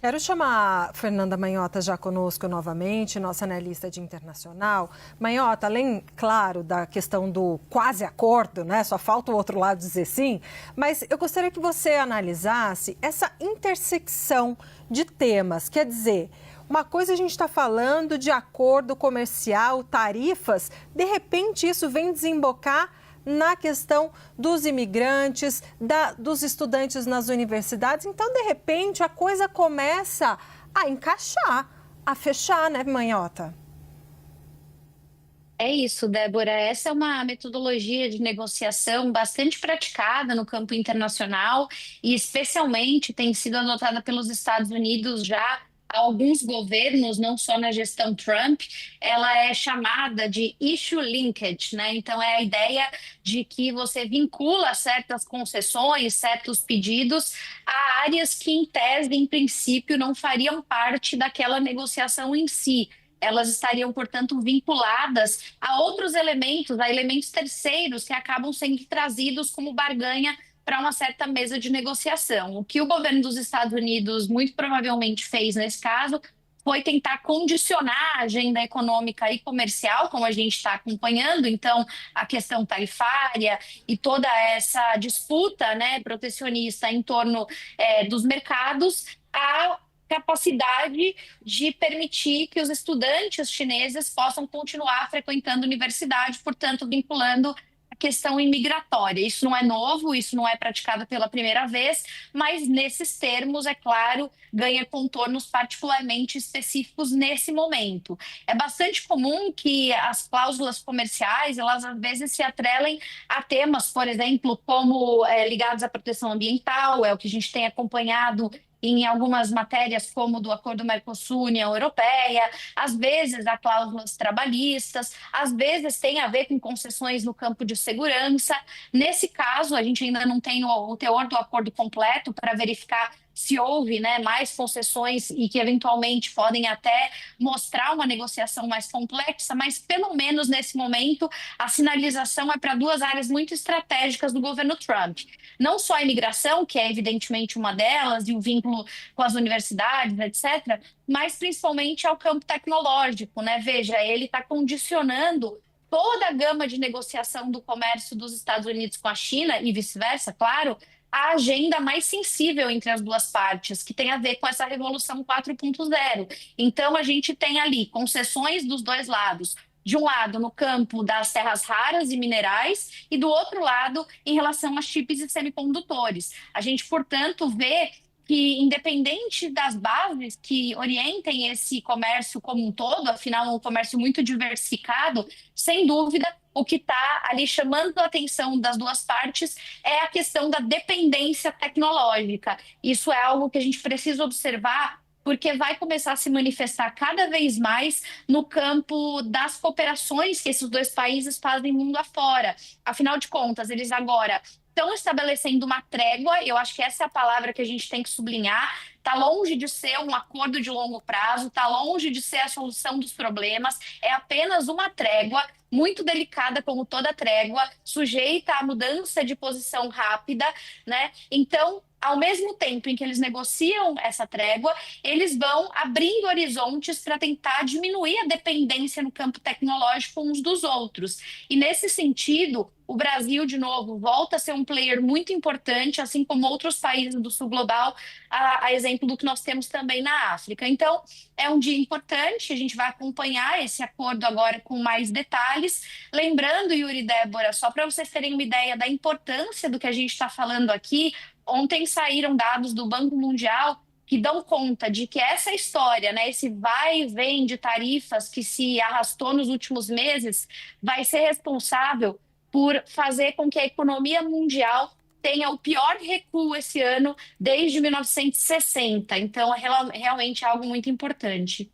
Quero chamar a Fernanda Manhota já conosco novamente, nossa analista de internacional. Manhota, além, claro, da questão do quase acordo, né? Só falta o outro lado dizer sim, mas eu gostaria que você analisasse essa intersecção de temas. Quer dizer, uma coisa a gente está falando de acordo comercial, tarifas, de repente isso vem desembocar na questão dos imigrantes, dos estudantes nas universidades. Então, de repente, a coisa começa a encaixar, a fechar, né, Manhota? É isso, Débora. Essa é uma metodologia de negociação bastante praticada no campo internacional e, especialmente, tem sido adotada pelos Estados Unidos já há alguns governos, não só na gestão Trump. Ela é chamada de issue linkage, né? Então, é a ideia de que você vincula certas concessões, certos pedidos a áreas que, em tese, em princípio, não fariam parte daquela negociação em si. Elas estariam, portanto, vinculadas a outros elementos, a elementos terceiros que acabam sendo trazidos como barganha para uma certa mesa de negociação. O que o governo dos Estados Unidos muito provavelmente fez nesse caso foi tentar condicionar a agenda econômica e comercial, como a gente está acompanhando, então a questão tarifária e toda essa disputa, né, protecionista em torno dos mercados, a capacidade de permitir que os estudantes chineses possam continuar frequentando a universidade, portanto, vinculando a questão imigratória. Isso não é novo, isso não é praticado pela primeira vez, mas nesses termos, é claro, ganha contornos particularmente específicos nesse momento. É bastante comum que as cláusulas comerciais, elas às vezes se atrelem a temas, por exemplo, como ligados à proteção ambiental, é o que a gente tem acompanhado em algumas matérias, como do Acordo Mercosul-União Europeia, às vezes há cláusulas trabalhistas, às vezes tem a ver com concessões no campo de segurança. Nesse caso, a gente ainda não tem o teor do acordo completo para verificar se houve, né, mais concessões e que eventualmente podem até mostrar uma negociação mais complexa, mas pelo menos nesse momento a sinalização é para duas áreas muito estratégicas do governo Trump. Não só a imigração, que é evidentemente uma delas, e o vínculo com as universidades, etc., mas principalmente ao campo tecnológico, né? Veja, ele está condicionando toda a gama de negociação do comércio dos Estados Unidos com a China e vice-versa, claro, a agenda mais sensível entre as duas partes, que tem a ver com essa Revolução 4.0. Então, a gente tem ali concessões dos dois lados. De um lado, no campo das terras raras e minerais, e do outro lado, em relação a chips e semicondutores. A gente, portanto, vê que, independente das bases que orientem esse comércio como um todo, afinal, é um comércio muito diversificado, sem dúvida, o que está ali chamando a atenção das duas partes é a questão da dependência tecnológica. Isso é algo que a gente precisa observar, porque vai começar a se manifestar cada vez mais no campo das cooperações que esses dois países fazem mundo afora. Afinal de contas, eles agora estão estabelecendo uma trégua, eu acho que essa é a palavra que a gente tem que sublinhar. Está longe de ser um acordo de longo prazo, está longe de ser a solução dos problemas, é apenas uma trégua muito delicada, como toda trégua, sujeita à mudança de posição rápida, né? Então, ao mesmo tempo em que eles negociam essa trégua, eles vão abrindo horizontes para tentar diminuir a dependência no campo tecnológico uns dos outros. E nesse sentido, o Brasil, de novo, volta a ser um player muito importante, assim como outros países do sul global, a exemplo do que nós temos também na África. Então, é um dia importante, a gente vai acompanhar esse acordo agora com mais detalhes. Lembrando, Yuri e Débora, só para vocês terem uma ideia da importância do que a gente está falando aqui, ontem saíram dados do Banco Mundial que dão conta de que essa história, né, esse vai e vem de tarifas que se arrastou nos últimos meses, vai ser responsável por fazer com que a economia mundial tenha o pior recuo esse ano desde 1960. Então, é realmente algo muito importante.